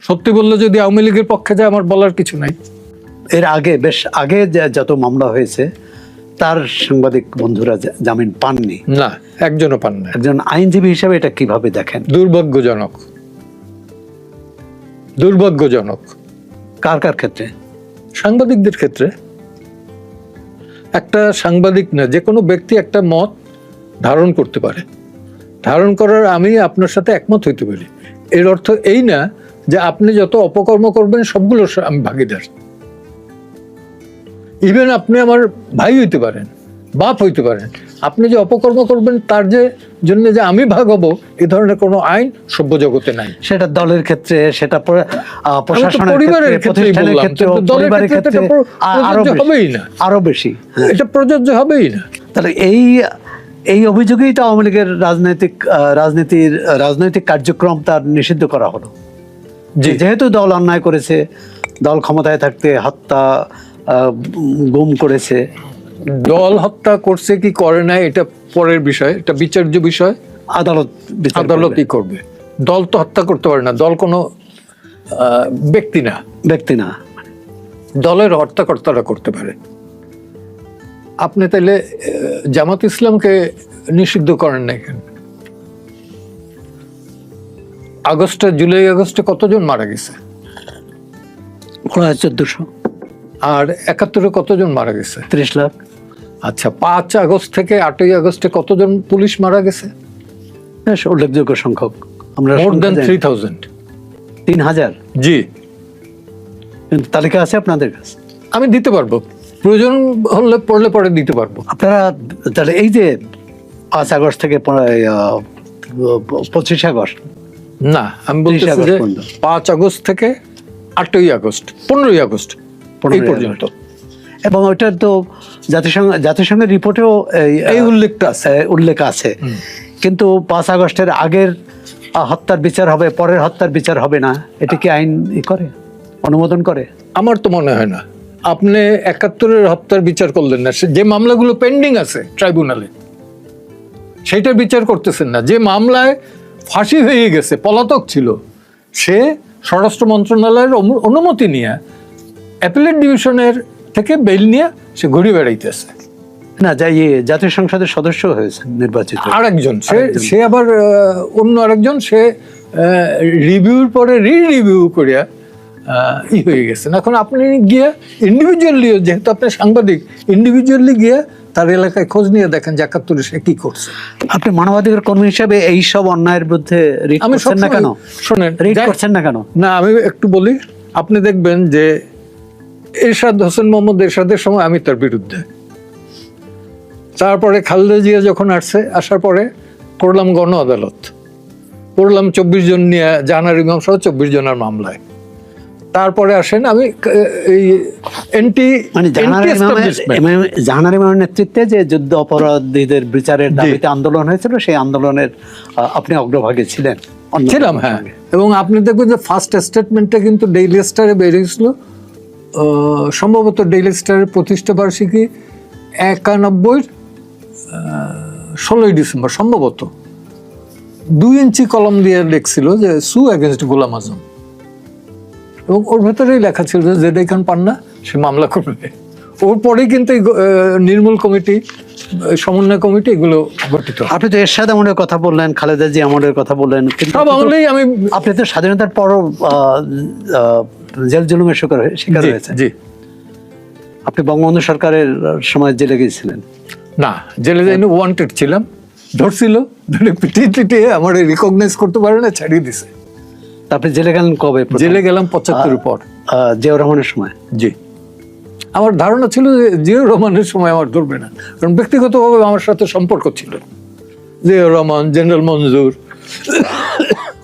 সত্যি বললে যদি আওয়ামী লীগের পক্ষে যায় আমার বলার কিছু নাই। এর আগে বেশ আগে যত মামলা হয়েছে তার সাংবাদিক বন্ধুরা জামিন পাননি, না, একজনও পান না। একজন আইনজীবী হিসেবে এটা কিভাবে দেখেন? দুর্ভাগ্যজনক, দুর্ভাগ্যজনক। কার কার ক্ষেত্রে? সাংবাদিকদের ক্ষেত্রে। একটা সাংবাদিক না, যে কোনো ব্যক্তি একটা মত ধারণ করতে পারে, ধারণ করার আমি আপনার সাথে একমত হইতে পারি। এর অর্থ এই না যে আপনি যত অপকর্ম করবেন সবগুলো আমি ভাগিদার। ইভেন আপনি আমার ভাই হইতে পারেন, বাপ হইতে পারেন, আপনি যে অপকর্ম করবেন তার যে জন্য যে আমি ভাগ হবো, এই ধরনের কোনো আইন সভ্য জগতে নাই। সেটা দলের ক্ষেত্রে, সেটা প্রশাসনের পরিবারের ক্ষেত্রে, প্রতিষ্ঠানের ক্ষেত্রে, পরিবারের ক্ষেত্রে হবেই না, আরো বেশি এটা প্রযোজ্য হবেই না। তাহলে এই অভিযোগেই তো আওয়ামী লীগের রাজনৈতিক কার্যক্রম তার নিষিদ্ধ করা হলো। যেহেতু দল অন্যায় করেছে, দল ক্ষমতায় থাকতে হত্যা গুম করেছে। দল হত্যা করছে কি করে না এটা পরের বিষয়, এটা বিচার্য বিষয়, আদালতই করবে। দল তো হত্যা করতে পারে না, দল কোনো ব্যক্তি না, দলের হত্যাকর্তারা করতে পারে। আপনি তাহলে জামাত ইসলামকে নিষিদ্ধ করেন না কেন? জুলাই আগস্টে কতজন মারা গেছে? 1400। আর 71-এ কতজন মারা গেছে? 30 লাখ। আচ্ছা, 5 আগস্ট থেকে 8ই আগস্টে কতজন পুলিশ মারা গেছে? বেশ উল্লেখযোগ্য সংখ্যক। আমরা মোর দেন 3000। 3000? জি। তালিকা আছে আপনাদের কাছে? আমি দিতে পারবো, প্রয়োজন হলে পড়লে পরে দিতে পারবো। আপনারা তাহলে এই যে 5 আগস্ট থেকে 25 আগস্ট, না আমি বলতেছি যে 5 আগস্ট থেকে 8ই আগস্ট, 15ই আগস্ট এই পর্যন্ত। এবং ওইটার তো জাতিসংঘের রিপোর্টেও এই উল্লেখ আছে। কিন্তু 5 আগস্টের আগের হত্যার বিচার হবে, পরের হত্যার বিচার হবে না, এটা কি আইন অনুমোদন করে? আমার তো মনে হয় না। আপনি 71-এর হত্যার বিচার করলেন না, যে মামলাগুলো পেন্ডিং আছে ট্রাইব্যুনালে সেটার বিচার করতেছেন না। যে মামলায় ফাঁসি হয়ে গেছে, পলাতক ছিল, সে স্বরাষ্ট্র মন্ত্রণালয়ের অনুমতি নিয়ে অ্যাপিলেট ডিভিশনের থেকে বেল নিয়ে সে ঘুরে বেড়াইতেছে না, জাতীয় সংসদের সদস্য হয়েছে নির্বাচিত আরেকজন, সে আবার অন্য আরেকজন, সে রিভিউর পরে রিভিউ করিয়া হয়ে গেছেন। এখন আপনি গিয়ে ইন্ডিভিজুয়ালি, যেহেতু আপনি সাংবাদিক, ইন্ডিভিজুয়ালি গিয়ে তার এলাকায় খোঁজ নিয়ে দেখেন যে 71-এ সে কি করছে। আপনি মানবাধিকার কর্মী হিসাবে এই সব অন্যায়ের বিরুদ্ধে রিট করছেন না কেন? শোনেন, রিট করছেন না কেন? না, আমি একটু বলি। আপনি দেখবেন যে হোসেন মোহাম্মদ এরশাদের সময় আমি তার বিরুদ্ধে, তারপরে খালেদা জিয়া যখন আসার পরে পড়লাম গণ আদালত, পড়লাম 24 জন নিয়ে জাহানার ইমাম সহ 24 জনের মামলায়। তারপরে আসেন আমি এই জাহানার ইমামের নেতৃত্বে যে যুদ্ধ অপরাধীদের বিচারের দাবিতে আন্দোলন হয়েছিল, সেই আন্দোলনের আপনি অগ্রভাগে ছিলেন? ছিলাম, হ্যাঁ। এবং আপনি দেখবেন যে ফার্স্ট স্টেটমেন্টটা কিন্তু ডেইলি স্টারে বেরিয়েছিল, সম্ভবত ডেইলি স্টারের প্রতিষ্ঠা বার্ষিকী 91 16ই ডিসেম্বর সম্ভবত 2 ইঞ্চি কলম দিয়ে লিখছিল যে সু এগেনস্ট গোলাম আজম, এবং ওর ভেতরেই লেখা ছিল যে যেটা এখান পান না সে মামলা করবে। ওর পরেই কিন্তু নির্মূল কমিটি, সমন্বয় কমিটি এগুলো গঠিত। আপনি তো এরশাদ আমলের কথা বললেন, খালেদা জিয়া আমলের কথা বললেন, সব আমলেই আপনি তো স্বাধীনতার পরও জেল জুলুমের শিকার হয়েছে। জি। আপনি বঙ্গবন্ধু সরকারের সময় জেলে গিয়েছিলেন? না, জেলে যাইনি, ওয়ান্টেড ছিলাম, ধরছিল, ধরে পিটিয়ে আমার রিকগনাইজ করতে পারে না, ছাড়িয়ে দিছে। আপনি জেলে গেলেন কবে? জেলে গেলাম 75-এর পর, জিয়াউর রহমানের সময়। জি। আমার ধারণা ছিল যে জিয়াউর রহমানের সময় আমার ধরবে না, কারণ ব্যক্তিগতভাবে আমার সাথে সম্পর্ক ছিল। জিয়াউর রহমান, জেনারেল মঞ্জুর,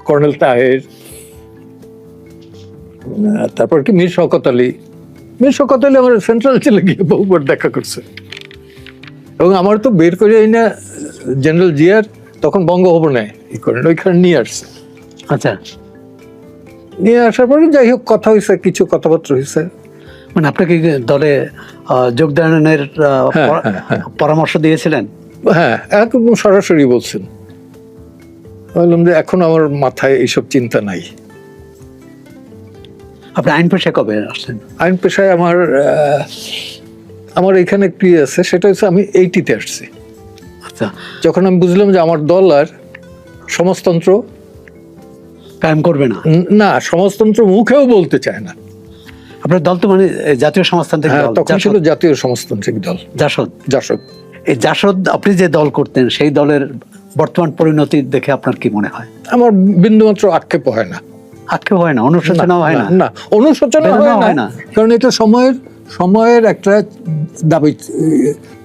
কর্নেল তাহের, তারপর কি মীর শওকত আলী আমার সেন্ট্রাল জেলে গিয়ে বহুবার দেখা করছে। এবং আমার তো বের করে এই না জেনারেল জিয়ার তখন বঙ্গভবনে ওইখানে নিয়ে আসছে। আচ্ছা, নিয়ে আসার পরে যাই হোক কথা হয়েছে, কিছু কথাবার্তা হয়েছে। মানে আপনাকে দলে যোগদানের পরামর্শ দিয়েছিলেন? হ্যাঁ, একদম সরাসরি বলছেন। বললাম যে এখন আমার মাথায় এইসব চিন্তা নাই। আপনি আইন পেশায় কবে আসলেন? আইন পেশায় আমার এখানে একটি আছে, সেটা হচ্ছে আমি 80-তে আসছি। আচ্ছা, যখন আমি বুঝলাম যে আমার দল আর সমাজতন্ত্র কায়েম করবে না। না, সমাজতন্ত্র মুখেও বলতে চায় না। আপনার দল তো মানে জাতীয় সমাজতান্ত্রিক হ্যাঁ, দল, তখন ছিল জাতীয় সমাজতান্ত্রিক দল, জাসদ। জাসদ। এই জাসদ আপনি যে দল করতেন, সেই দলের বর্তমান পরিণতি দেখে আপনার কি মনে হয়? আমার বিন্দুমাত্র আক্ষেপ হয় না। আক্ষেপ হয় না, অনুশোচনা হয় না? না, অনুশোচনা হয় না, কারণ এটা সময়ের একটা দাবি,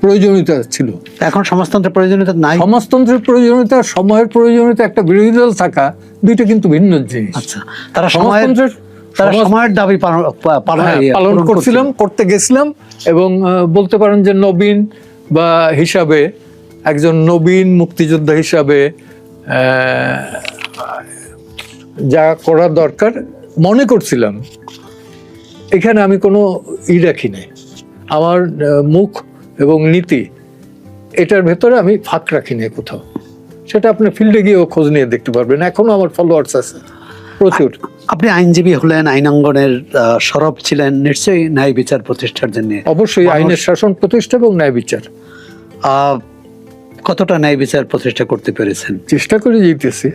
প্রয়োজনীয়তা ছিল। এখন সমাজতন্ত্রের প্রয়োজনীয়তা নাই। সমাজতন্ত্রের প্রয়োজনীয়তা, সময়ের প্রয়োজনীয়তা, একটা বিরোধী দল থাকা, দুইটা কিন্তু ভিন্ন জিনিস। আচ্ছা, তারা সমাজতন্ত্রের সময়ের দাবি পালন করছিলাম, করতে গেছিলাম। এবং বলতে পারেন যে নবীন বা হিসাবে, একজন নবীন মুক্তিযোদ্ধা হিসাবে যা করা দরকার মনে করছিলাম, এখানে আমি কোনো রাখি নাই। আমার মুখ এবং নীতি, এটার ভেতরে আমি ফাঁক রাখি নাই কোথাও। সেটা আপনি ফিল্ডে গিয়েও খোঁজ নিয়ে দেখতে পারবেন, এখনো আমার ফলোয়ার্স আছে প্রচুর। আপনি আইনজীবী হলেন, আইনাঙ্গনের সরব ছিলেন, নিশ্চয়ই ন্যায় বিচার প্রতিষ্ঠার জন্য। অবশ্যই আইনের শাসন প্রতিষ্ঠা এবং ন্যায় বিচার। কতটা ন্যায় বিচার প্রতিষ্ঠা করতে পেরেছেন? চেষ্টা করে যেতেছি।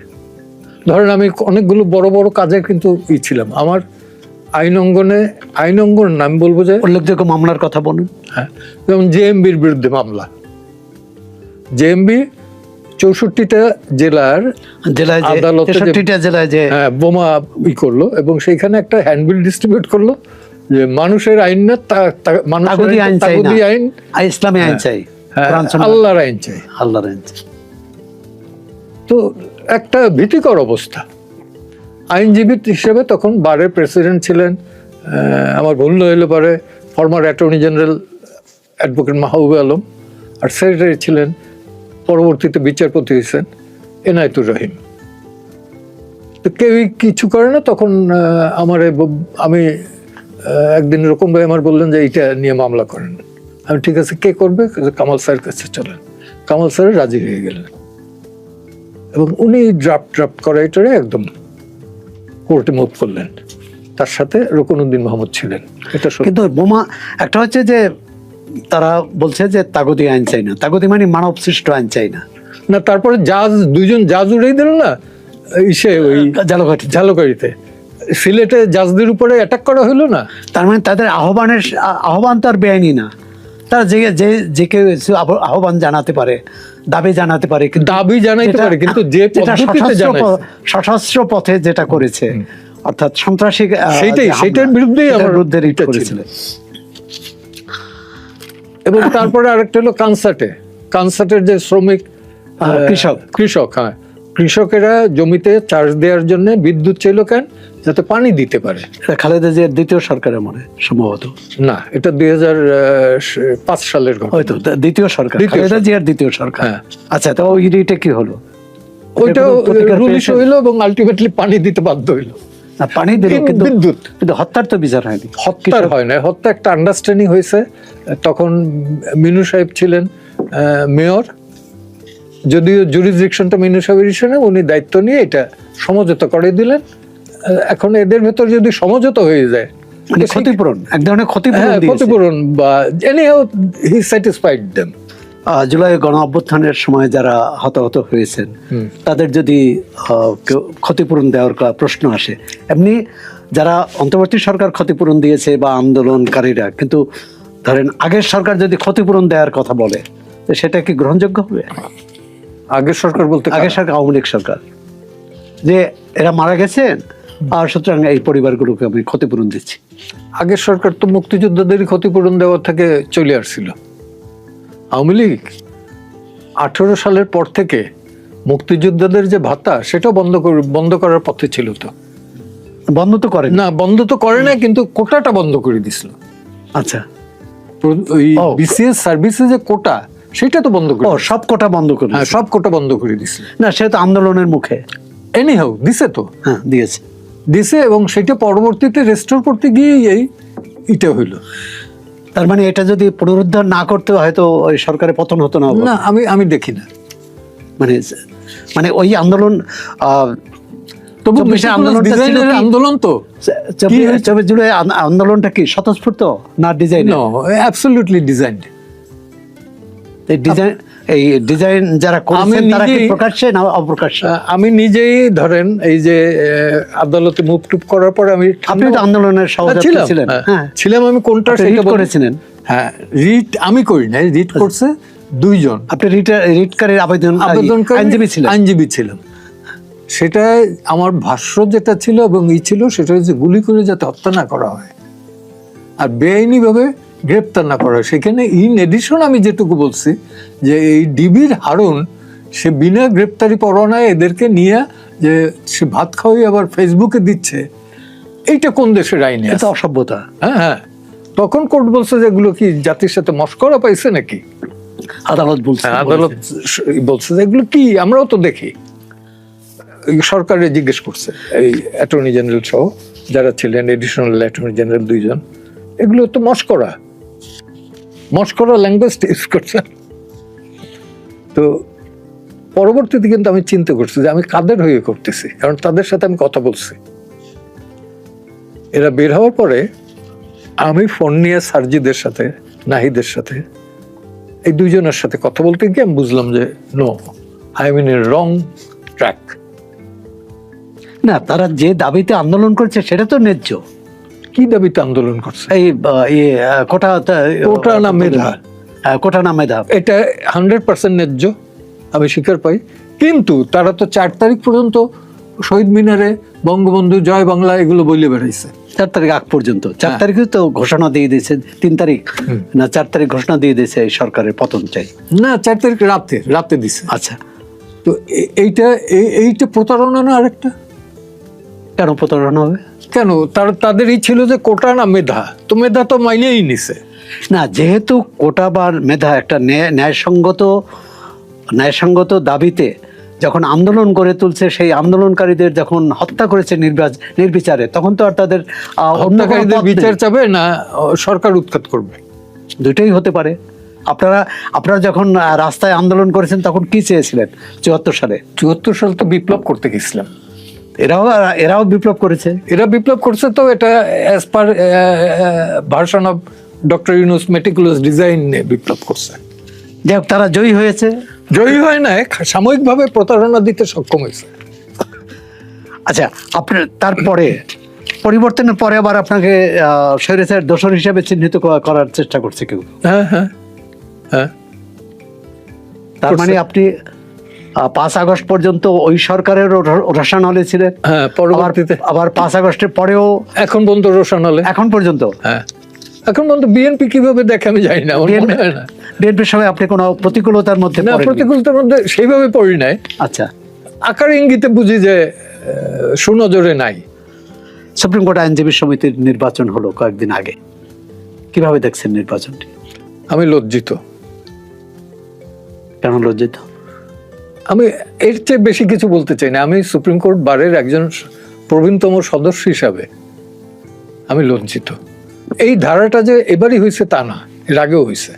ধরেন আমি অনেকগুলো বড় বড় কাজে কিন্তু ছিলাম। আমার আইনঙ্গন নাম বলবো যে উল্লেখযোগ্য মামলার কথা বলুন। হ্যাঁ, যেমন জেএমবির বিরুদ্ধে মামলা। জেএমবি 64টা জেলায় যে বোমা করলো, এবং সেইখানে একটা হ্যান্ডবিল ডিস্ট্রিবিউট করলো যে মানুষের আইন না, তাগুদি আইন, ইসলামী আইন চাই, আল্লাহর আইন চাই, আল্লাহর আইন চাই। তো একটা ভীতিকর অবস্থা। আইনজীবী হিসেবে তখন বারের প্রেসিডেন্ট ছিলেন, আমার ভুল হইলে পরে former attorney general advocate Mahbube Alam, আর সেক্রেটারি ছিলেন, পরবর্তীতে বিচারপতি হয়েছেন এনায়েতুর রহিম। তো কেউই কিছু করে না তখন। আমি একদিন এরকম ভাই আমার বললেন যে এইটা নিয়ে মামলা করেন। আমি ঠিক আছে, কে করবে? কামাল স্যারের কাছে চলেন। কামাল স্যার রাজি হয়ে গেলেন এবং উনি ড্রাফট করা এটারে একদম কোর্টে মুভ করলেন। তার সাথে রুকনউদ্দিন মাহমুদ ছিলেন। এটা কিন্তু বোমা একটা হচ্ছে যে তারা বলছে যে তাগুদি আইন চাই না, তাগুদি মানে মানব সৃষ্ট আইন চাই না। না, তারপরে দুইজন জাজ উড়েই দিল না ওই ঝালকাঠিতে, সিলেটে জাজদের উপরে অ্যাটাক করা হলো না। তার মানে তাদের আহ্বান তো আর বেআইনি না। তারা যে কেউ আহ্বান জানাতে পারে, দাবি জানাতে পারে, দাবি জানাইতে পারে, কিন্তু যে সশস্ত্র পথে যেটা করেছে, অর্থাৎ সন্ত্রাসী, সেইটার বিরুদ্ধেই আমার বিরুদ্ধে রিট করেছিল। এবং তারপরে আরেকটা হলো কনসার্টের যে শ্রমিক কৃষক, হ্যাঁ, কৃষকেরা জমিতে চার্জ দেওয়ার জন্য বিদ্যুৎ চাইল কেন? যাতে পানি দিতে পারে। খালেদা জিয়ার দ্বিতীয় সরকারের মনে সম্ভবত, না, এটা 2005 সালের ঘটনা, হয়তো দ্বিতীয় সরকার, খালেদা জিয়ার দ্বিতীয় সরকার। আচ্ছা, তো ওই রিটে কি হলো? ওইটা রুল ইস্যু হইলো এবং আলটিমেটলি পানি দিতে বাধ্য হইলো। পানি দিল, কিন্তু বিদ্যুৎ, কিন্তু হত্যার তো বিচার হয়নি। হত্যার হয় না, হত্যা একটা আন্ডারস্ট্যান্ডিং হয়েছে। তখন মিনু সাহেব ছিলেন মেয়র, যদিও জুরিসডিকশনটা মিনু সাহেবের ইস্যু, উনি দায়িত্ব নিয়ে এটা সমঝোতা করে দিলেন। এখন এদের ভেতর যদি সমঝোতা হয়ে যায়, মানে ক্ষতিপূরণ, এক ধরনের ক্ষতিপূরণ বা এনিহাউ হি স্যাটিসফাইড দেম। জুলাই গণ অভ্যুত্থানের সময় যারা হতাহত হয়েছেন তাদের যদি ক্ষতিপূরণ দেওয়ার প্রশ্ন আসে, এমনি যারা অন্তর্বর্তী সরকার ক্ষতিপূরণ দিয়েছে বা আন্দোলনকারীরা, কিন্তু ধরেন আগের সরকার যদি ক্ষতিপূরণ দেওয়ার কথা বলে, সেটা কি গ্রহণযোগ্য হবে? আগের সরকার বলতে আগের সরকার, আওয়ামী লীগ সরকার, যে এরা মারা গেছেন আর সুতরাং এই পরিবারগুলোকে আমি ক্ষতিপূরণ দিচ্ছি। আগের সরকার তো মুক্তিযোদ্ধাদেরই ক্ষতিপূরণ দেওয়ার থেকে চলে আসছিল। আওয়ামী লীগ 18 সালের পর থেকে মুক্তিযোদ্ধাদের যে ভাতা, সেটা বন্ধ করার পথে ছিল। তো বন্ধ তো করে না, বন্ধ তো করে না, কিন্তু কোটাটা বন্ধ করে দিছিল। আচ্ছা, ওই বিসিএস সার্ভিসে যে কোটা, সেটা তো বন্ধ করে, সব কোটা বন্ধ করে, হ্যাঁ, সব কোটা বন্ধ করে দিছিল। না, সে তো আন্দোলনের মুখে এনিহাউ দিছে, তো হ্যাঁ দিয়েছে, এবং সেটা পরবর্তীতে রেস্টোর করতে গিয়ে এটা হইলো। তার মানে এটা যদি পুনরুদ্ধার না করতে, হয়তো ওই সরকারের পতন হতো না। না, আমি দেখি না। মানে ওই আন্দোলন তবু 24 আন্দোলনটা ছিল ডিজাইনের কি? আন্দোলন তো 24 জুলাই আন্দোলনটা কি স্বতঃস্ফূর্ত না ডিজাইন? No, absolutely design. এই ডিজাইন যারা করেছেন তারা কি নিজেই- প্রকাশ্যে না অপ্রকাশ্যে? আমি নিজেই ধরেন এই যে আদালতে মুভ টুপ করার পরে আমি আপনি তো আন্দোলনের সভাপতি ছিলাম, ছিলেন। হ্যাঁ, ছিলাম। আমি কোনটা আপনি সেটা রিট করেছিলেন? হ্যাঁ, রিট আমি করি নাই, রিট করছে দুইজন আপনি রিটকারীর আইনজীবী ছিলেন? আইনজীবী ছিলাম। সেটা আমার ভাষ্য যেটা ছিল এবং ছিল সেটা হচ্ছে গুলি করে যাতে হত্যা না করা হয় আর বেআইনি ভাবে গ্রেপ্তার না করা হয়। সেখানে ইন এডিশন আমি যেটুকু বলছি যে এই ডিবির হারুন সে বিনা গ্রেপ্তারি পরোয়ানায় এদেরকে নিয়ে যে সে ভাত খাওয়াই আবার ফেসবুকে দিচ্ছে, এইটা কোন দেশের আইনে এটা আছে? অসভ্যতা। হ্যাঁ হ্যাঁ, তখন কোর্ট বলছে যে এগুলো কি জাতির সাথে মস্করা পাইছে নাকি? আদালত বলছে। হ্যাঁ, আদালত বলছে যে এগুলো কি, আমরাও তো দেখি। সরকারে জিজ্ঞেস করছে এই অ্যাটর্নি জেনারেল সহ যারা ছিলেন, এডিশনাল অ্যাটর্নি জেনারেল দুইজন, এগুলো তো মস্করা ল্যাঙ্গুয়েজ ইউজ করছে। তো পরবর্তীতে কিন্তু আমি চিন্তা করছি যে আমি কাদের হয়ে করতেছি, কারণ তাদের সাথে আমি কথা বলছি। এরা বের হওয়ার পরে আমি ফোন নিয়ে সার্জিদের সাথে, নাহিদের সাথে, এই দুইজনের সাথে কথা বলতে গিয়ে আমি বুঝলাম যে no, I am in a wrong track. না, তারা যে দাবিতে আন্দোলন করছে সেটা তো ন্যায্য। কি দাবিতে আন্দোলন করছে? এই কোটা কোটা না মেধা? কোটা না মেধা, এটা 100% ন্যায্য, আমি স্বীকার পাই। কিন্তু তারা তো 4 তারিখ পর্যন্ত শহীদ মিনারে বঙ্গবন্ধু জয় বাংলা এগুলো বলে বেড়াইছে। 4 তারিখ আগ পর্যন্ত। 4 তারিখে তো ঘোষণা দিয়ে দিয়েছে, 3 তারিখ না 4 তারিখ ঘোষণা দিয়ে দিয়েছে এই সরকারের পতন চাই। না, 4 তারিখ রাতে দিছে। আচ্ছা, তো এইটা প্রতারণা না আরেকটা? কেন প্রতারণা হবে? কেন? তাদেরই ছিল যে কোটা না মেধা, তো মেধা তো মাইনেই নিছে। না, যেহেতু কোটা বা মেধা একটা ন্যায়সঙ্গত দাবিতে যখন আন্দোলন গড়ে তুলছে, সেই আন্দোলনকারীদের যখন হত্যা করেছে নির্বিচারে, তখন তো আর তাদের অন্য কোনো হত্যাকারীদের পথ নেই। বিচার চাবে না সরকার উৎখাত করবে? দুটোই হতে পারে। আপনারা যখন রাস্তায় আন্দোলন করেছেন তখন কি চেয়েছিলেন 74 সালে? 74 সাল তো বিপ্লব করতে গেছিলাম। এরাও বিপ্লব করেছে। এরা বিপ্লব করছে, তো এটা as per version of doctor Yunus meticulous design বিপ্লব করছে। যাই হোক, তারা জয়ী হয়েছে। জয়ী হয় না, সাময়িকভাবে প্রতারণা দিতে সক্ষম হয়েছে। আচ্ছা, আপনার তারপরে পরিবর্তনের পরে আবার আপনাকে স্বৈরাচার দোষর হিসেবে চিহ্নিত করার চেষ্টা করছে কেউ। হ্যাঁ হ্যাঁ হ্যাঁ, তার মানে আপনি 5 আগস্ট পর্যন্ত ওই সরকারের রসানলে ছিলেন। হ্যাঁ, পরবর্তীতে আবার 5 আগস্টের পরেও এখন পর্যন্ত রোশনালে, এখন পর্যন্ত। হ্যাঁ, এখন পর্যন্ত বিএনপি কিভাবে দেখে আমি জানি না, আমার মনে হয় না। বিএনপির সময় আপনি কোনো প্রতিকূলতার মধ্যে না, পড়েননি? প্রতিকূলতার মধ্যে সেইভাবে পড়ি নাই। আচ্ছা, আকার ইঙ্গিতে বুঝি যে সুনজরে নাই। সুপ্রিম কোর্ট আইনজীবী সমিতির নির্বাচন হলো কয়েকদিন আগে, কিভাবে দেখছেন নির্বাচনটি? আমি লজ্জিত। কেন লজ্জিত? আমি এর চেয়ে বেশি কিছু বলতে চাই না। আমি সুপ্রিম কোর্ট বারের একজন প্রবীণতম সদস্য হিসাবে আমি লজ্জিত। এই ধারাটা যে এবারই হয়েছে তা না, এর আগেও হয়েছে।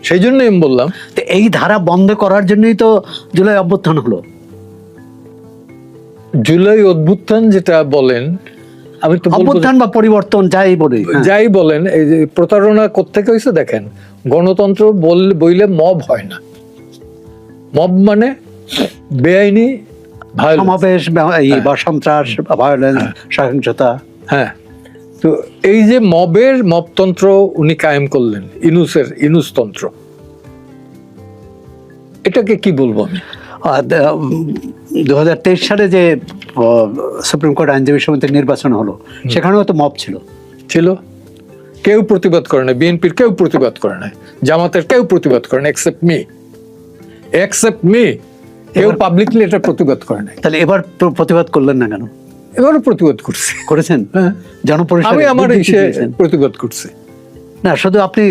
সেই জন্য আমি বললাম তো এই ধারা বন্ধ করার জন্যই তো জুলাই অভ্যুত্থান হলো। জুলাই অভ্যুত্থান যেটা বলেন, আমি তো বলবো অভ্যুত্থান বা পরিবর্তন যাই বলি, যাই বলেন, এই যে প্রতারণা কোত্থেকে হয়েছে দেখেন। গণতন্ত্র বইলে মব হয় না। মব মানে বেআইনি সমাবেশ বা সন্ত্রাস, ভায়োলেন্স, সহিংসতা। হ্যাঁ, তো এই যে মবতন্ত্র উনি কায়েম করলেন, ইনুসতন্ত্র, এটাকে কি বলবো আমি? 2023 সালে যে সুপ্রিম কোর্ট আইনজীবী সমিতির নির্বাচন হলো, সেখানেও তো মব ছিল। কেউ প্রতিবাদ করে না, বিএনপির কেউ প্রতিবাদ করে না, জামাতের কেউ প্রতিবাদ করে না, এক্সেপ্ট মি। কেউ পাবলিকলি এটা প্রতিবাদ করে না। তাহলে এবার প্রতিবাদ করলেন না কেন? এবারও প্রতিবাদ করেছেন? হ্যাঁ, জনপরিষদ আমি আমার প্রতিবাদ করছি। না, শুধু আপনি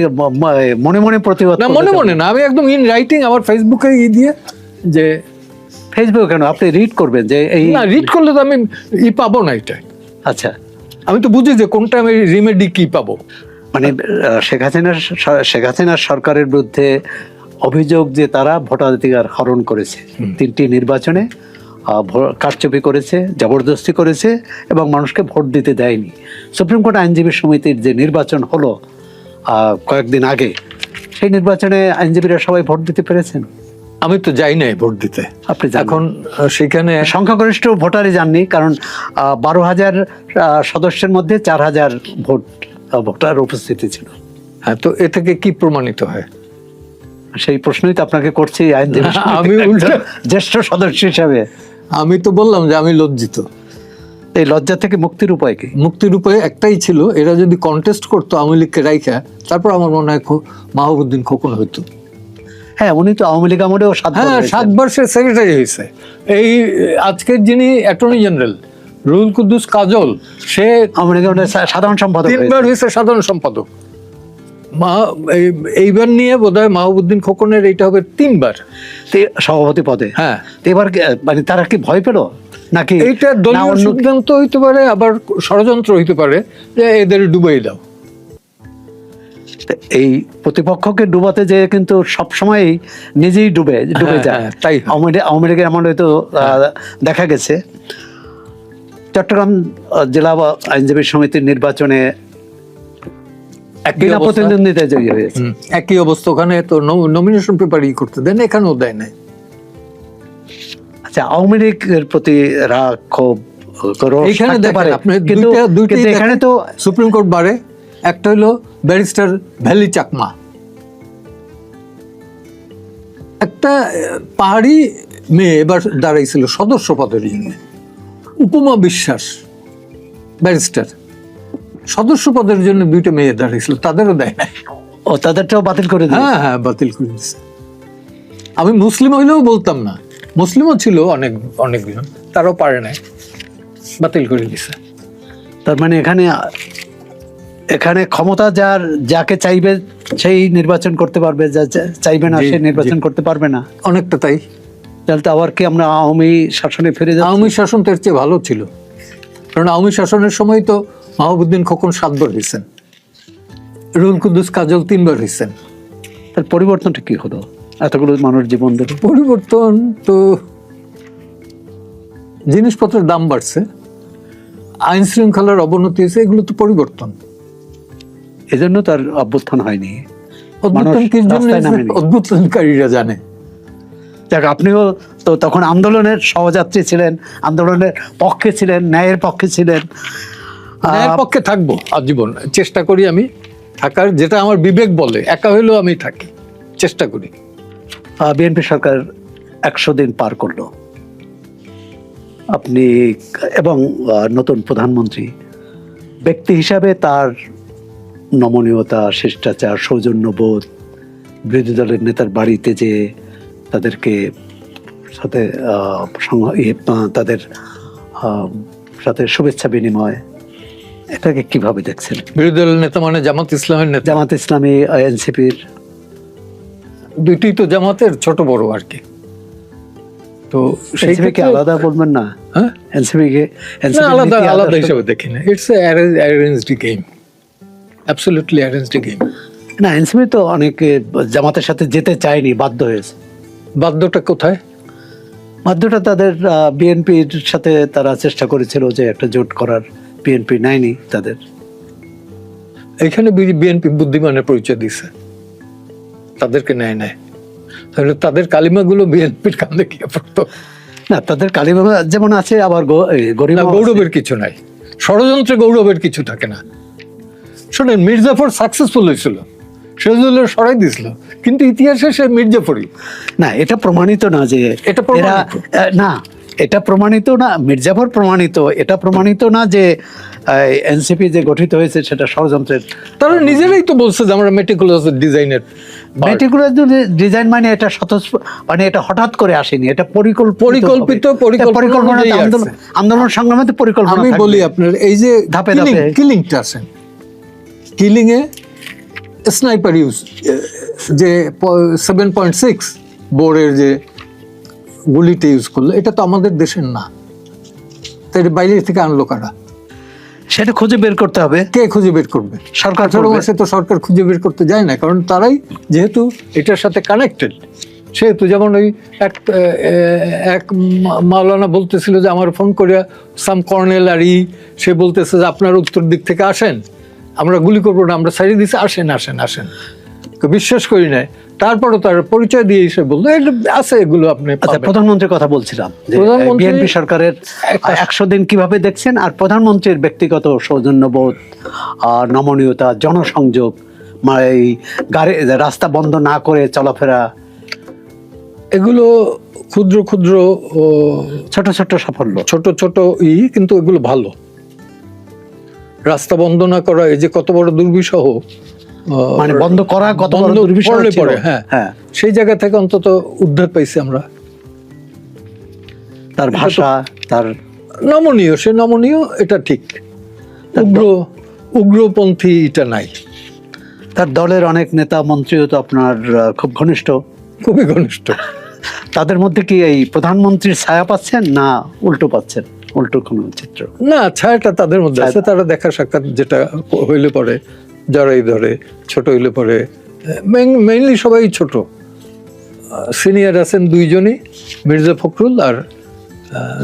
মনে মনে প্রতিবাদ? না, মনে না, আমি একদম ইন রাইটিং আমার ফেসবুকে দিয়ে যে ফেসবুকে কেন, আপনি রিড করবেন যে এই। না, রিড করলে তো আমি পাবো না এটা। আচ্ছা, আমি তো বুঝি যে কোনটা আমি রিমেডি কি পাবো। মানে শেখ হাসিনার সরকারের বিরুদ্ধে অভিযোগ যে তারা ভোটাধিকার হরণ করেছে 3টি নির্বাচনে, কারচুপি করেছে, জবরদস্তি করেছে এবং মানুষকে ভোট দিতে দেয়নি। সুপ্রিম কোর্ট আইনজীবী সমিতির যে নির্বাচন হলো কয়েকদিন আগে, সেই নির্বাচনে আইনজীবীরা সবাই ভোট দিতে পেরেছেন? আমি তো যাই নাই ভোট দিতে। আপনি জানেন। এখন সেখানে সংখ্যাগরিষ্ঠ ভোটারই যাননি, কারণ 12,000 সদস্যের মধ্যে 4,000 ভোটার উপস্থিতি ছিল। হ্যাঁ, তো এ থেকে কি প্রমাণিত হয়? সেই প্রশ্নই তো আপনাকে করছি আইনজীবী আমি উল্টো জ্যেষ্ঠ সদস্য হিসাবে। আমি তো বললাম যে আমি লজ্জিত। এই লজ্জা থেকে মুক্তির উপায় কি? মুক্তির উপায় একটাই ছিল, এরা যদি কন্টেস্ট করতো আওয়ামী লীগকে রাইখা, তারপর আমার মনে হয় মাহবুবুদ্দিন খোকন হইতো। হ্যাঁ, উনি তো আওয়ামী লীগ আমলেও 7 বার হ্যাঁ, হয়েছেন। 7 বার সে সেক্রেটারি হয়েছে। এই আজকের যিনি অ্যাটর্নি জেনারেল রুহুল কুদ্দুস কাজল, সে আওয়ামী লীগ আমলে সাধারণ সম্পাদক 3 বার হয়েছে সাধারণ সম্পাদক। এইবার নিয়ে বোধহয় মাহবুবুদ্দিন খোকনের এইটা হবে 3 বার সভাপতি পদে। হ্যাঁ, তো এবার মানে তারা কি ভয় পেল নাকি? এইটা না দলীয় অন্য সিদ্ধান্ত হইতে পারে, আবার ষড়যন্ত্র হইতে পারে যে এদের ডুবাই দাও। এই প্রতিপক্ষকে ডুবাতে যে কিন্তু সবসময় নিজেই ডুবে যায়। হ্যাঁ, তাই হয়। আওয়ামী লীগের আমলে তো দেখা গেছে চট্টগ্রাম জেলা আইনজীবী সমিতির নির্বাচনে একই বিনা অবস্থা। প্রতিদ্বন্দ্বিতায় জয়ী হয়েছে। একই অবস্থা, ওখানে তো নমিনেশন পেপার করতে দেন, এখানেও দেয় নাই। আচ্ছা, আওয়ামী লীগের প্রতি রাগ ক্ষোভ রোষ এখানে থাকতে দেখেন পারে, আপনি কিন্তু দুইটাই এখানে দেখেন, তো সুপ্রিম কোর্ট বারে একটা হলো ব্যারিস্টার ভ্যালি চাকমা, একটা পাহাড়ি মেয়ে এবার দাঁড়াইছিল সদস্য পদের জন্য, উপমা বিশ্বাস ব্যারিস্টার, সদস্য পদের জন্য 2টা মেয়ে দাঁড়াইছিল, তাদেরও দেয় নাই। তাদেরটাও বাতিল করে দিয়েছে। হ্যাঁ হ্যাঁ, বাতিল করে দিচ্ছে। আমি মুসলিম হইলেও বলতাম না, মুসলিমও ছিল অনেকজন, তারাও পারে নাই, বাতিল করে দিছে। তার মানে এখানে ক্ষমতা যাকে চাইবে সেই নির্বাচন করতে পারবে, যা চাইবে না জি, সে নির্বাচন করতে পারবে না। অনেকটা তাই। তাহলে তো আবার কি আমরা আওয়ামী শাসনে ফিরে যাচ্ছি? আওয়ামী শাসন তার চেয়ে ভালো ছিল, কারণ আওয়ামী শাসনের সময় তো মাহবুবুদ্দিন খোকন 7 বার হয়েছেন, রুহুল কুদ্দুস কাজল 3 বার হয়েছেন। তার পরিবর্তনটা কি হলো এতগুলো মানুষ জীবন দিল? পরিবর্তন তো, জিনিসপত্রের দাম বাড়ছে, আইন শৃঙ্খলার অবনতি হয়েছে, এগুলো তো পরিবর্তন। এজন্য তার অভ্যুত্থান হয়নি। অভ্যুত্থান কি জন্য রাস্তায় হয়েছে? নামেনি। অভ্যুত্থানকারীরা জানে। যাক, আপনিও তো তখন আন্দোলনের সহযাত্রী ছিলেন, আন্দোলনের পক্ষে ছিলেন, ন্যায়ের পক্ষে ছিলেন। ন্যায়ের পক্ষে থাকবো আজীবন, চেষ্টা করি আমি থাকার, যেটা আমার বিবেক বলে, একা হইলেও আমি থাকি, চেষ্টা করি। বিএনপি সরকার 100 দিন পার করলো, আপনি এবং নতুন প্রধানমন্ত্রী ব্যক্তি হিসাবে তার নমনীয়তা, শিষ্টাচার, সৌজন্যবোধ, বিরোধী দলের নেতার বাড়িতে যে তাদেরকে সাথে তাদের সাথে শুভেচ্ছা বিনিময়, এটাকে কিভাবে দেখছেন? বিরোধী দলের নেতা মানে জামাত ইসলামের নেতা, জামাত ইসলামী, এনসিপির দুইটি তো জামাতের ছোট বড় আর কি। তো সেই এনসিপি কে আলাদা বলবেন না? হ্যাঁ, এনসিপি কে না, আলাদা আলাদা হিসাবে দেখি না, it's arranged game, absolutely arranged game. না, এনসিপি তো অনেকে জামাতের সাথে যেতে চায়নি, বাধ্য হয়েছে। বাধ্যটা কোথায়? বাধ্যটা তাদের বিএনপির সাথে তারা চেষ্টা করেছিল যে একটা জোট করার, বিএনপি নেয়নি তাদের। এখানে বিএনপি বুদ্ধিমানের পরিচয় দিছে, তাদেরকে নেয় নাই, তাহলে তাদের কালিমাগুলো বিএনপির কান্দে কি পড়তো? না, তাদের কালিমা যেমন আছে, আবার গরিব না, গৌরবের কিছু নাই, ষড়যন্ত্রে গৌরবের কিছু থাকে না। শোনেন, মির্জাফর সাকসেসফুল হয়েছিল, সিরাজুল্লাহ সরাই দিছিল, কিন্তু ইতিহাসে সে মির্জাফরই। না, এটা প্রমাণিত না যে এটা প্রমাণিত। না, এটা প্রমাণিত না, মির্জাফর প্রমাণিত, এটা প্রমাণিত না যে এনসিপি যে গঠিত হয়েছে সেটা ষড়যন্ত্রের। তারা নিজেরাই তো বলছে যে আমরা মেটিকুলাস ডিজাইনের। মেটিকুলাস ডিজাইন মানে এটা মানে এটা হঠাৎ করে আসেনি, এটা পরিকল্পিত পরিকল্পনা, আন্দোলন সংগ্রামে তো পরিকল্পনা। আমি বলি আপনার, এই যে ধাপে ধাপে কিলিংটা আছেন, কিলিং এ স্নাইপার ইউজ, যে 7.6 বোরের যে গুলিটা ইউজ করলো, এটা তো আমাদের দেশের না, তাই বাইরে থেকে আনলো কারা? সেটা খুঁজে বের করতে হবে। কে খুঁজে বের করবে? সরকার। 18 মাসে তো সরকার খুঁজে বের করতে যায় না, কারণ তারাই যেহেতু এটার সাথে কানেক্টেড, সেহেতু যেমন ওই এক মাওলানা বলতেছিল যে আমার ফোন করিয়া সাম কর্নেল আর সে বলতেছে যে আপনার উত্তর দিক থেকে আসেন, আমরা গুলি করবো না, আমরা সাইড দিচ্ছি, আসেন আসেন আসেন। বিশ্বাস করি নাই, তারপরও তার পরিচয় দিয়ে সে বললো আছে এগুলো আপনি। আচ্ছা, প্রধানমন্ত্রীর কথা বলছিলাম যে বিএনপি সরকারের 100 দিন কিভাবে দেখছেন, আর প্রধানমন্ত্রীর ব্যক্তিগত সৌজন্যবোধ, নমনীয়তা, জনসংযোগ, এই গাড়ি রাস্তা বন্ধ না করে চলাফেরা, এগুলো ক্ষুদ্র ক্ষুদ্র ছোট ছোট সাফল্য, ছোট ছোট কিন্তু এগুলো ভালো। রাস্তা বন্ধ না করা, এই যে কত বড় দুর্বিষহ, মানে বন্ধ করা কত বড় দুর্বিষহ ছিল, হ্যাঁ, সেই জায়গা থেকে অন্তত উদ্ধার পাইছি আমরা। তার ভাষা, তার নমনীয়, সে নমনীয়, এটা ঠিক। উগ্রপন্থী এটা নাই। তার দলের অনেক নেতা মন্ত্রীও তো আপনার খুব ঘনিষ্ঠ, খুবই ঘনিষ্ঠ। তাদের মধ্যে কি এই প্রধানমন্ত্রীর ছায়া পাচ্ছেন, না উল্টো পাচ্ছেন, উল্টো কোনো চিত্র? না, ছায়াটা তাদের মধ্যে আছে। তারা দেখা সাক্ষাৎ যেটা হইলে পরে জড়াই ধরে, ছোট হইলে পরে, মেইনলি সবাই ছোট। সিনিয়র আছেন দুইজনই, মির্জা ফখরুল আর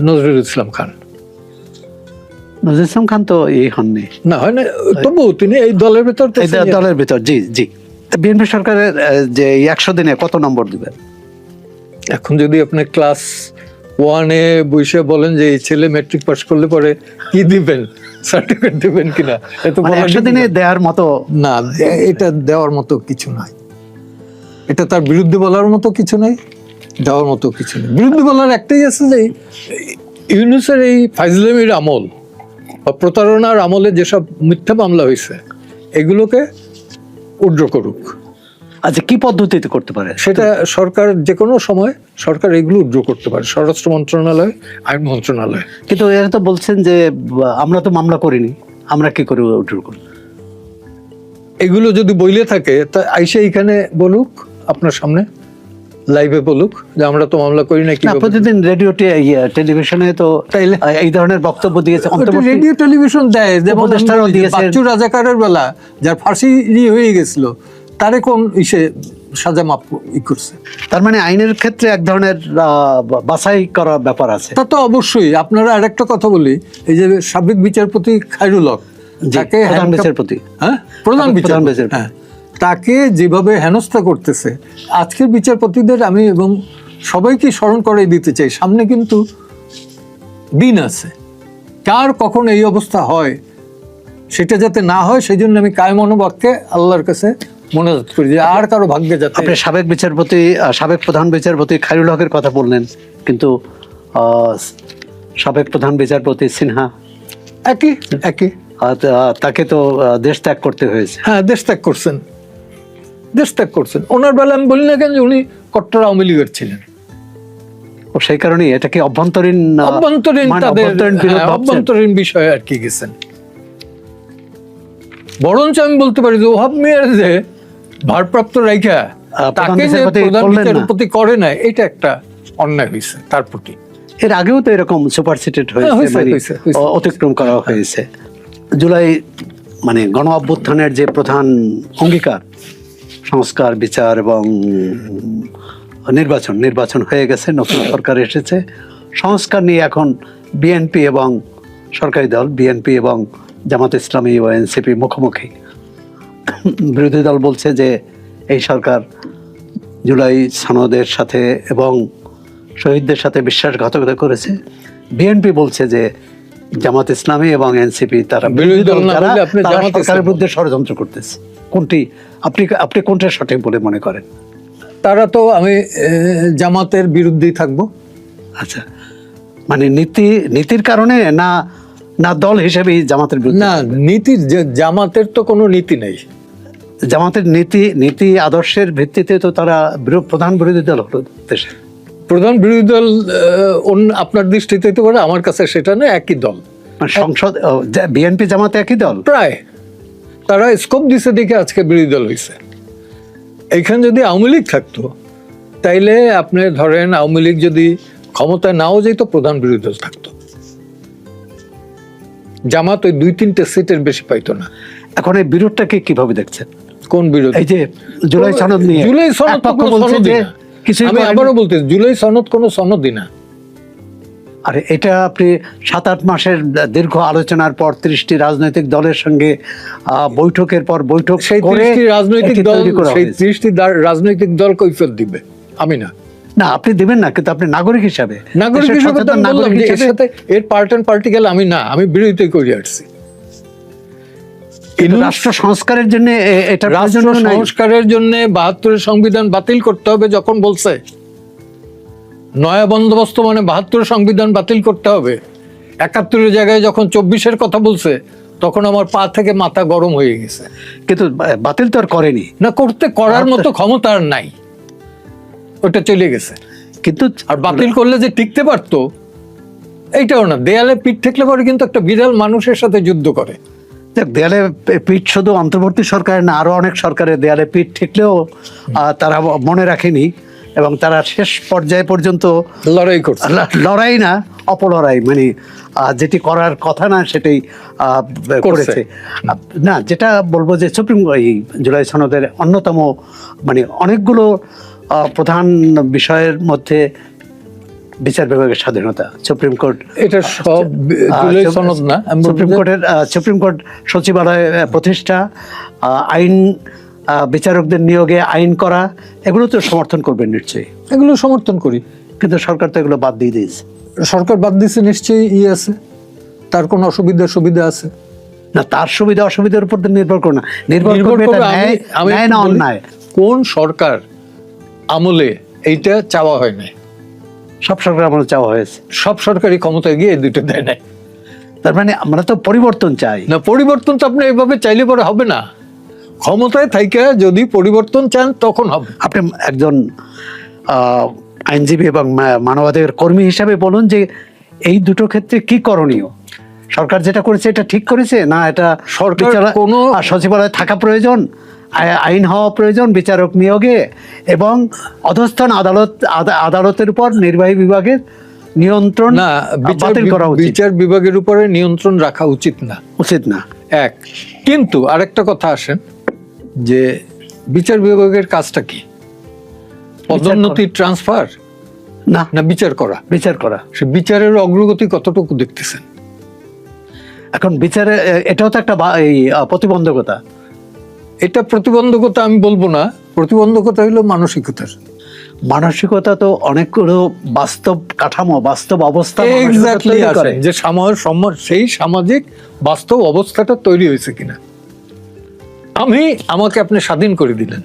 নজরুল ইসলাম খান। নজরুল ইসলাম খান তো এই হননি, না হয় না, তবুও তিনি এই দলের ভেতর, দলের ভেতর। জি জি। বিএনপি সরকারের যে 100 দিনে কত নম্বর দিবেন? এখন যদি আপনি ক্লাস 1-এ বসে বলেন যে এই ছেলে ম্যাট্রিক পাস করলে পরে কি দিবেন, সার্টিফিকেট দিবেন কিনা, এত 100 দিনে দেওয়ার মতো না, এটা দেওয়ার মতো কিছু নাই। এটা তার বিরুদ্ধে বলার মতো কিছু নাই, দেওয়ার মতো কিছু নেই। বিরুদ্ধে বলার একটাই আছে যে ইউনূসের এই ফাইজলামির আমল বা প্রতারণার আমলে যেসব মিথ্যা মামলা হয়েছে এগুলোকে উড্র করুক। আচ্ছা, কি পদ্ধতিতে করতে পারে সেটা সরকার যে কোনো সময় সরকার এগুলো উড্র করতে পারে, স্বরাষ্ট্র মন্ত্রণালয়, আইন মন্ত্রণালয়। কিন্তু এরা তো বলছেন যে আমরা তো মামলা করিনি, আমরা কি করে উড্র করব? এগুলো যদি বইলে থাকে তা আইসে এখানে বলুক, আপনার সামনে লাইভে বলুক যে আমরা তো মামলা করি না। প্রতিদিন রেডিও টেলিভিশনে তো এই ধরনের বক্তব্য দিয়েছে, রেডিও টেলিভিশন দেয়, যেমন বাচ্চু রাজাকারের বেলা যার ফাঁসি হয়ে গেছিল তারে কোন সাজা মাপ করছে। তার মানে আইনের ক্ষেত্রে এক ধরনের বাছাই করার ব্যাপার আছে। তা তো অবশ্যই। আপনারা আরেকটা কথা বলি, এই যে সাবেক বিচারপতি খায়রুল হক, যাকে প্রধান বিচারপতি, প্রধান বিচারপতি, তাকে যেভাবে হেনস্থা করতেছে, আজকের বিচারপতিদের আমি এবং সবাইকে স্মরণ করে দিতে চাই, সামনে কিন্তু দিন আছে, কার কখন এই অবস্থা হয় সেটা যাতে না হয়, সেই জন্য আমি কায় মনোবাক্যে আল্লাহর কাছে মোনাজাত করি যে আর কারো ভাগ্যে যাতে। আপনি সাবেক প্রধান বিচারপতি খায়রুল হকের কথা বললেন, কিন্তু সাবেক প্রধান বিচারপতি সিনহা একই তাকে তো দেশ ত্যাগ করতে হয়েছে। হ্যাঁ, দেশ ত্যাগ করছেন। ওনার বেলা আমি বলি না কেন যে উনি কট্টর আওয়ামী লীগের ছিলেন, ও সেই কারণেই এটা কি অভ্যন্তরীণ বিষয় আর কি গেছেন। বরঞ্চ আমি বলতে পারি যে ওহাব মিয়ার যে ভারপ্রাপ্ত রাইখা তাকে যে প্রধান বিচারপতি করে না, এটা একটা অন্যায় হয়েছে তার প্রতি। এর আগেও তো এরকম সুপারসিটেড হয়েছে, অতিক্রম করা হয়েছে। জুলাই মানে গণ অভ্যুত্থানের যে প্রধান অঙ্গীকার, সংস্কার, বিচার এবং নির্বাচন হয়ে গেছে, নতুন সরকার এসেছে। সংস্কার নিয়ে এখন বিএনপি এবং সরকারি দল, বিএনপি এবং জামাত ইসলামী ও এনসিপি মুখোমুখি। বিরোধী দল বলছে যে এই সরকার জুলাই সনদের সাথে এবং শহীদদের সাথে বিশ্বাসঘাতকতা করেছে। বিএনপি বলছে যে জামাত ইসলামী এবং এনসিপি তারা বিরোধী দল, সরকারের বিরুদ্ধে ষড়যন্ত্র করতেছে। কোনটি আপনি কোনটা সঠিক বলে মনে করেন? তারা তো, আমি জামাতের বিরুদ্ধেই থাকবো। আচ্ছা, মানে নীতির কারণে না দল হিসেবেই জামাতের বিরুদ্ধে? না, জামাতের তো কোনো নীতি নেই। জামাতের নীতি আদর্শের ভিত্তিতে তো তারা প্রধান বিরোধী দল হলো দেশে। প্রধান বিরোধী দল আপনার দৃষ্টিতে হতে পারে, আমার কাছে সেটা না, একই দল। সংসদ বিএনপি জামাত একই দল প্রায়। তারা স্কোপ দিছে দেখে আজকে বিরোধী দল হয়েছে। এইখানে যদি আওয়ামী লীগ থাকতো তাইলে আপনি ধরেন আওয়ামী লীগ যদি ক্ষমতায় নাও যেত, প্রধান বিরোধী দল থাকতো। জামাত ওই 2-3টে সিটের বেশি পাইতো না। এখন এই বিরোধটাকে কিভাবে দেখছেন? কোন বিরোধ? এই যে জুলাই সনদ নিয়ে জুলাই সনদ কিছুই আমি করেনি। আবারও বলতে, জুলাই সনদ কোনো সনদই না। আর এটা আপনি 7-8 মাসের দীর্ঘ আলোচনার পর 30টি রাজনৈতিক দলের সঙ্গে বৈঠকের পর বৈঠক সেই করে 30টি রাজনৈতিক এটি দল, তৈরি করা সেই হয়েছে। 30টি রাজনৈতিক দল কৈফিয়ত দিবে, আমি না। না, আপনি দিবেন না, কিন্তু আপনি নাগরিক হিসাবে, নাগরিক দেশের হিসেবে তো সচেতন আমি বললাম নাগরিক যে এর হিসেবে সাথে এর পার্ট অ্যান্ড পার্টিকেল আমি না, আমি বিরোধিতা করে আসছি। কিন্তু রাষ্ট্র সংস্কারের জন্য এটা রাষ্ট্র প্রয়োজন নাই। সংস্কারের জন্য 72 সংবিধান বাতিল করতে হবে যখন বলছে, নয়া বন্দোবস্ত মানে 72 সংবিধান বাতিল করতে হবে, 71 জায়গায় যখন 24-এর কথা বলছে, তখন আমার পা থেকে মাথা গরম হয়ে গেছে। কিন্তু বাতিল তো আর করেনি, না, করার মতো ক্ষমতা আর নাই, ওটা চলে গেছে। কিন্তু আর বাতিল করলে যে টিকতে পারতো এইটাও না। দেয়ালে পিঠ ঠেকলে পরে কিন্তু একটা বিড়াল মানুষের সাথে যুদ্ধ করে। দেখ, দেয়ালে পিঠ শুধু অন্তর্বর্তী সরকারের না, আরো অনেক সরকারের দেয়ালে পিঠ ঠেকলেও তারা মনে রাখেনি, এবং তারা শেষ পর্যায়ে পর্যন্ত লড়াই করছে। লড়াই না, অপলড়াই, মানে যেটি করার কথা না সেটাই করেছে। না, যেটা বলবো যে সুপ্রিম এই জুলাই সনদের অন্যতম মানে অনেকগুলো প্রধান বিষয়ের মধ্যে বিচার বিভাগের স্বাধীনতা, সুপ্রিম কোর্ট, এটা সব জুলাই সনদ না। সুপ্রিম কোর্ট সচিবালয় প্রতিষ্ঠা, আইন বিচারকদের নিয়োগে আইন করা, এগুলো তো সমর্থন করবেন নিশ্চয়ই। এগুলো সমর্থন করি, কিন্তু সরকার তো এগুলো বাদ দিয়ে দিয়েছে। সরকার বাদ দিচ্ছে, নিশ্চয়ই আছে, তার কোনো সুবিধা আছে না, তার সুবিধা অসুবিধার উপর তো নির্ভর করে না, নির্ভর করবে এটা ন্যায় না অন্যায়। কোন সরকার আমলে এইটা চাওয়া হয় না? সব সরকার আমরা চাওয়া হয়েছে। সব সরকারি ক্ষমতায় গিয়ে এই দুটো দেয় না। তার মানে আমরা তো পরিবর্তন চাই না, পরিবর্তন তো আপনি এইভাবে চাইলে পরে হবে না। ক্ষমতায় থাইকা যদি পরিবর্তন চান তখন হবে। আপনি একজন আইনজীবী এবং মানবাধিকার কর্মী হিসাবে বলুন যে এই দুটো ক্ষেত্রে কি করণীয়? সরকার যেটা করেছে এটা ঠিক করেছে না? এটা সরকার সচিবালয়ে থাকা প্রয়োজন, আইন হওয়া প্রয়োজন বিচারক নিয়োগে, এবং অধস্থন আদালতের উপর নির্বাহী বিভাগের নিয়ন্ত্রণ না, বাতিল করা উচিত। বিচার বিভাগের উপরে নিয়ন্ত্রণ রাখা উচিত না। এক, কিন্তু আরেকটা কথা আসেন যে বিচার বিভাগের কাজটা কি? পদোন্নতি, ট্রান্সফার না বিচার করা? সে বিচারের অগ্রগতি কতটুকু দেখতেছেন? এখন বিচারে এটাও তো একটা প্রতিবন্ধকতা। এটা প্রতিবন্ধকতা আমি বলবো না, প্রতিবন্ধকতা হলো মানসিকতা তো অনেকগুলো বাস্তব কাঠামো, বাস্তব অবস্থা যে সেই সামাজিক বাস্তব অবস্থাটা তৈরি হয়েছে কিনা। আমাকে আপনি স্বাধীন করে দিলেন,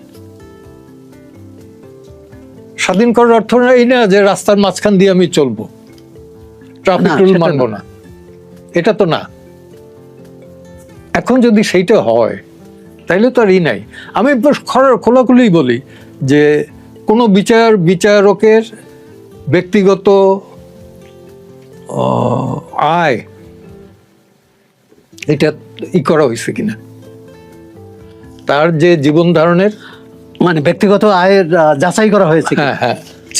স্বাধীন করার অর্থ এই না যে রাস্তার মাঝখান দিয়ে আমি চলবো, ট্রাফিক রুল মানবো না, এটা তো না। এখন যদি সেইটা হয় তাইলে তো আর নাই। আমি খোলাখুলি বলি যে কোনো বিচারকের ব্যক্তিগত আয় এটা করা হয়েছে কিনা, তার যে জীবন ধারণের মানে ব্যক্তিগত আয়ের যাচাই করা হয়েছে কিনা,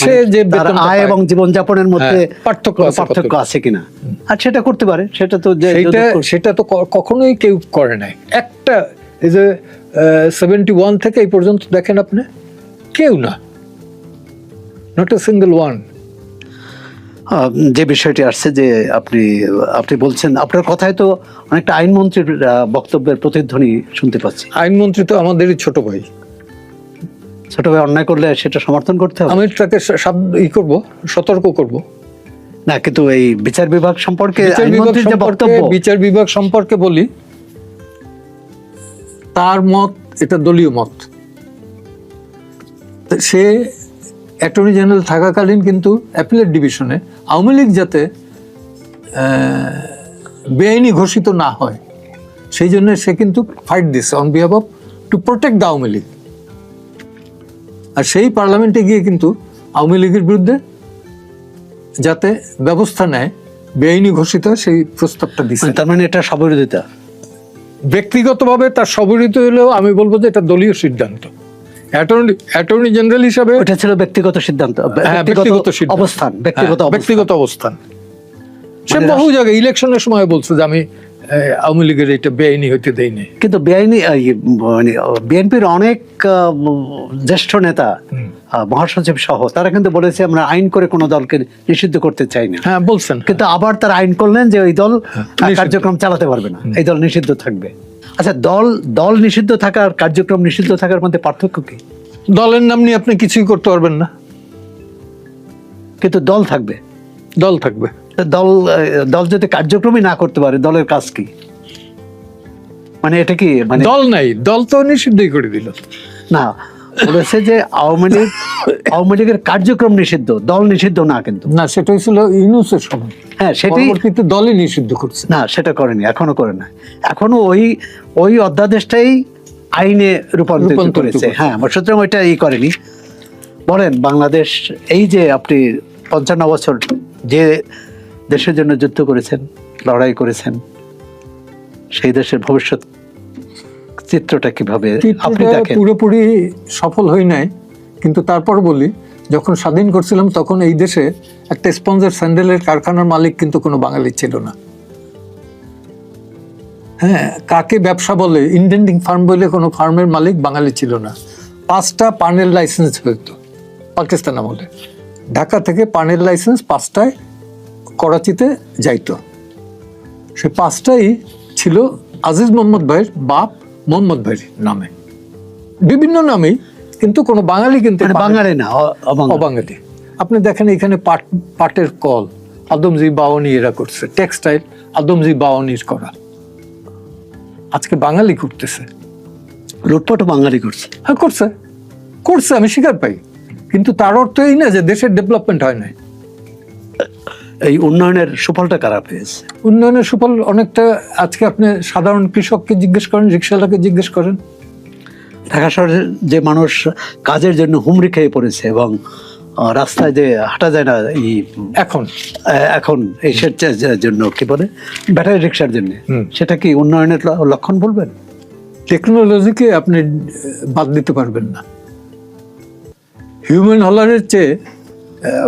সে যে আয় এবং জীবনযাপনের মধ্যে পার্থক্য আছে কিনা, আর সেটা করতে পারে। সেটা তো কখনোই কেউ করে নাই। একটা এই যে 71 থেকে এই পর্যন্ত দেখেন আপনি, কেউ না, নট এ সিঙ্গেল ওয়ান। যে বিষয়টি আসছে যে আপনি বলছেন, আপনার কথায় তো অনেকটা আইনমন্ত্রীর বক্তব্যের প্রতিধ্বনি শুনতে পাচ্ছি। আইনমন্ত্রী তো আমাদেরই ছোট ভাই। অন্যায় করলে সেটা সমর্থন করতে হবে, আমি তাকে সতর্ক করব না। কিন্তু এই বিচার বিভাগ সম্পর্কে বিচার বিভাগ সম্পর্কে বলি, তার মত এটা দলীয় মত। সে অ্যাটর্নি জেনারেল থাকাকালীন কিন্তু অ্যাপিলেট ডিভিশনে আওয়ামী লীগ যাতে বেআইনি ঘোষিত না হয় সেই জন্য সে কিন্তু ফাইট দিছে on behalf of to protect the Awami League. আর সেই পার্লামেন্টে গিয়ে কিন্তু আওয়ামী লীগের বিরুদ্ধে যাতে ব্যবস্থা নেয়, বেআইনি ঘোষিত সেই প্রস্তাবটা দিচ্ছে। তার মানে এটা স্ববিরোধিতা। ব্যক্তিগতভাবে তার স্ববিরোধিতা হলেও আমি বলবো যে এটা দলীয় সিদ্ধান্ত। অ্যাটর্নি জেনারেল হিসাবে এটা ছিল ব্যক্তিগত সিদ্ধান্ত, ব্যক্তিগত অবস্থান। সে বহু জায়গায় ইলেকশনের সময় বলছে যে আমি আওয়ামী লীগের এটা বেআইনি হইতে দেয়নি। কিন্তু বেআইনি মানে বিএনপির অনেক জ্যেষ্ঠ নেতা, মহাসচিব সহ, তারা কিন্তু বলেছে আমরা আইন করে কোনো দলকে নিষিদ্ধ করতে চাই না। হ্যাঁ বলছেন, কিন্তু আবার তারা আইন করলেন যে ওই দল নিষিদ্ধ। কার্যক্রম চালাতে পারবে না, এই দল নিষিদ্ধ থাকবে। আচ্ছা, দল নিষিদ্ধ থাকার, কার্যক্রম নিষিদ্ধ থাকার মধ্যে পার্থক্য কি? দলের নাম নিয়ে আপনি কিছুই করতে পারবেন না, কিন্তু দল থাকবে। দল থাকবে। দল যদি কার্যক্রমই না করতে পারে, দলের কাজ কি? মানে এটা কি মানে দল নাই, দল তো নিষিদ্ধই করে দিল। না, বলেছে যে আওয়ামী লীগের কার্যক্রম নিষিদ্ধ, দল নিষিদ্ধ না। কিন্তু না, সেটা হয়েছিল ইউনূসের সময়। হ্যাঁ, সেটাই। পরবর্তীতে দলই নিষিদ্ধ করছে। না, সেটা করেনি, এখনো করে না। এখনো ওই অধ্যাদেশটাই আইনে রূপান্তরিত করেছে। হ্যাঁ, সুতরাং ওইটা করেনি। বলেন, বাংলাদেশ এই যে আপনি 55 বছর যে দেশের জন্য যুদ্ধ করেছেন, লড়াই করেছেন, সেই দেশের ভবিষ্যৎ চিত্রটা কিভাবে আপনি দেখেন? পুরোপুরি সফল হই নাই, কিন্তু তারপর বলি, যখন স্বাধীন করছিলাম তখন এই দেশে একটা স্পঞ্জের স্যান্ডেলের কারখানার মালিক কিন্তু কোনো বাঙালি ছিল না। হ্যাঁ, কাকে ব্যবসা বলে, ইন্ডেন্টিং ফার্ম বলে কোনো ফার্মের মালিক বাঙালি ছিল না। 5টা পানের লাইসেন্স হতো পাকিস্তান আমলে। ঢাকা থেকে পানের লাইসেন্স 5টায় করাচিতে যাইতো। সে 5টাই ছিল আজিজ মোহাম্মদ ভাইয়ের বাপ মোহাম্মদ ভাইয়ের নামে, বিভিন্ন নামেই, কিন্তু কোনো বাঙালি কিন্তু বাঙালি না, অবাঙালি। আপনি দেখেন এখানে পাটের কল আদমজি বাওয়ানি এরা করছে, টেক্সটাইল আদমজি বাওয়ানির করা, আজকে বাঙালি করতেছে। লুটপাটও বাঙালি করছে। হ্যাঁ, করছে, আমি স্বীকার পাই, কিন্তু তার অর্থ এই না যে দেশের ডেভেলপমেন্ট হয় না। এই উন্নয়নের সুফলটা কারা পেয়েছে? উন্নয়নের সুফল অনেকটা। আজকে আপনি সাধারণ কৃষককে জিজ্ঞেস করেন, রিক্সাওয়ালাকে জিজ্ঞেস করেন, ঢাকা শহরের যে মানুষ কাজের জন্য হুমড়ি খেয়ে পড়েছে এবং রাস্তায় যে হাঁটা যায় না এখন এই জন্য, কি বলে, ব্যাটারি রিক্সার জন্য, সেটা কি উন্নয়নের লক্ষণ বলবেন? টেকনোলজিকে আপনি বাদ দিতে পারবেন না। হিউম্যান হলারের চেয়ে,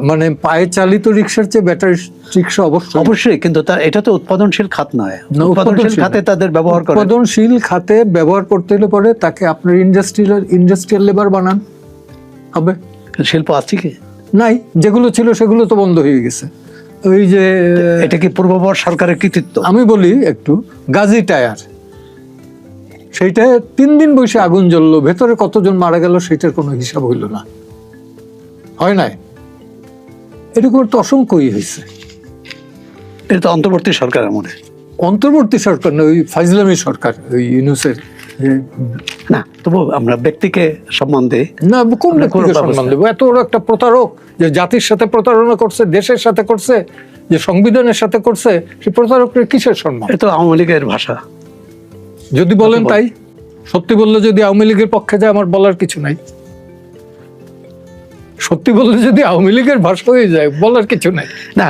মানে পায়ে চালিত রিক্সার চেয়ে ব্যাটারি রিক্সা অবশ্যই, কিন্তু এটা তো উৎপাদনশীল খাত নয়। উৎপাদনশীল খাতে তাদের ব্যবহার করে। উৎপাদনশীল খাতে ব্যবহার করতে হলে পরে তাকে আপনার ইন্ডাস্ট্রিয়াল লেবার বানান হবে। শিল্প আছে কি? নাই, যেগুলো ছিল সেগুলো তো বন্ধ হয়ে গেছে। ওই যে এটা কি পূর্ববর্তী সরকারের কৃতিত্ব? আমি বলি একটু, গাজী টায়ার, সেইটা 3 দিন বসে আগুন জ্বললো, ভেতরে কতজন মারা গেল সেটার কোনো হিসাব হইল না, হয় নাই? এরকম তো অসংখ্যই হয়েছে। এটা তো অন্তর্বর্তী সরকার আমলে। অন্তর্বর্তী সরকার না, ওই ফাইজলামি সরকার, ওই ইউনূসের। না, তবু আমরা ব্যক্তিকে সম্মান দেই না, কোন ব্যক্তিকে সম্মান দেবো? এত বড় একটা প্রতারক, যে জাতির সাথে প্রতারণা করছে, দেশের সাথে করছে, যে সংবিধানের সাথে করছে, সে প্রতারকের কিসের সম্মান? এটা আওয়ামী লীগের ভাষা। যদি বলেন তাই, সত্যি বললে যদি আওয়ামী লীগের পক্ষে যায়, আমার বলার কিছু নাই। সত্যি বললে যদি আওয়ামী লীগের ভাষা হয়ে যায়, বলার কিছু নাই। না,